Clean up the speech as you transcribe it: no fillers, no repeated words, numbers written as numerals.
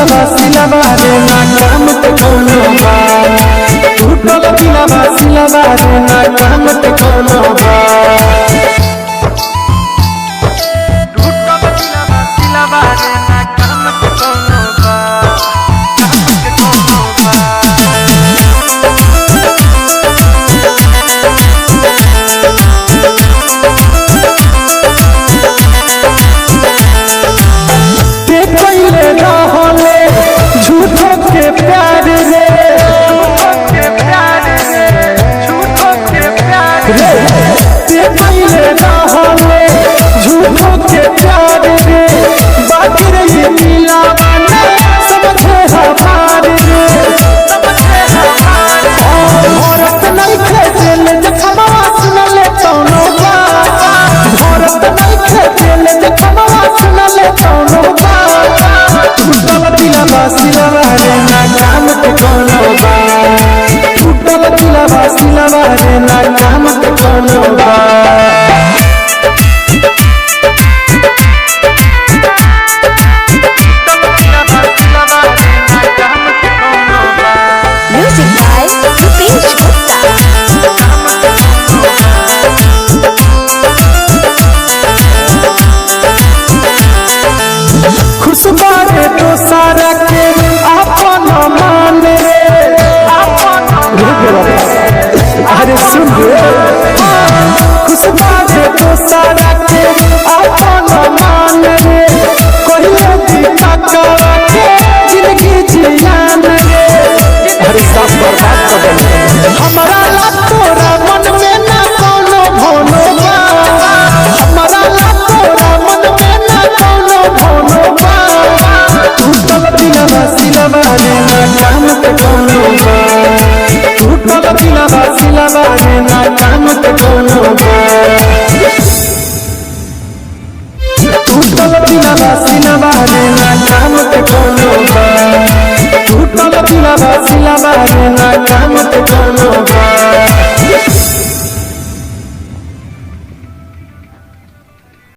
दिलवा सिलवा रे ना काम ते कोनो बा टूटल दिलवा सिलवा रे ना काम ते कोनो बा सिलवा रे ना काम ते कोनो बा टूटल दिलवा सिलवा रे ना काम ते कोनो बा म्यूजिक बाय रुपेश गुप्ता। खुशबा रे तो सारा के अपन मान रे अरे सुन रे खुशबा रे तो सारा के अपन मान रे कहियो भी तकवा के जिंदगी जियान रे अरे सब बर्बाद कर दे हमारा ला तोरा मन में ना कोनो भोलो बा हमारा ला तोरा मन में ना कोनो भोलो बा टूटल दिलवा सिलवा रे ना काम ते कोनो बा टूटल दिलवा सिलवा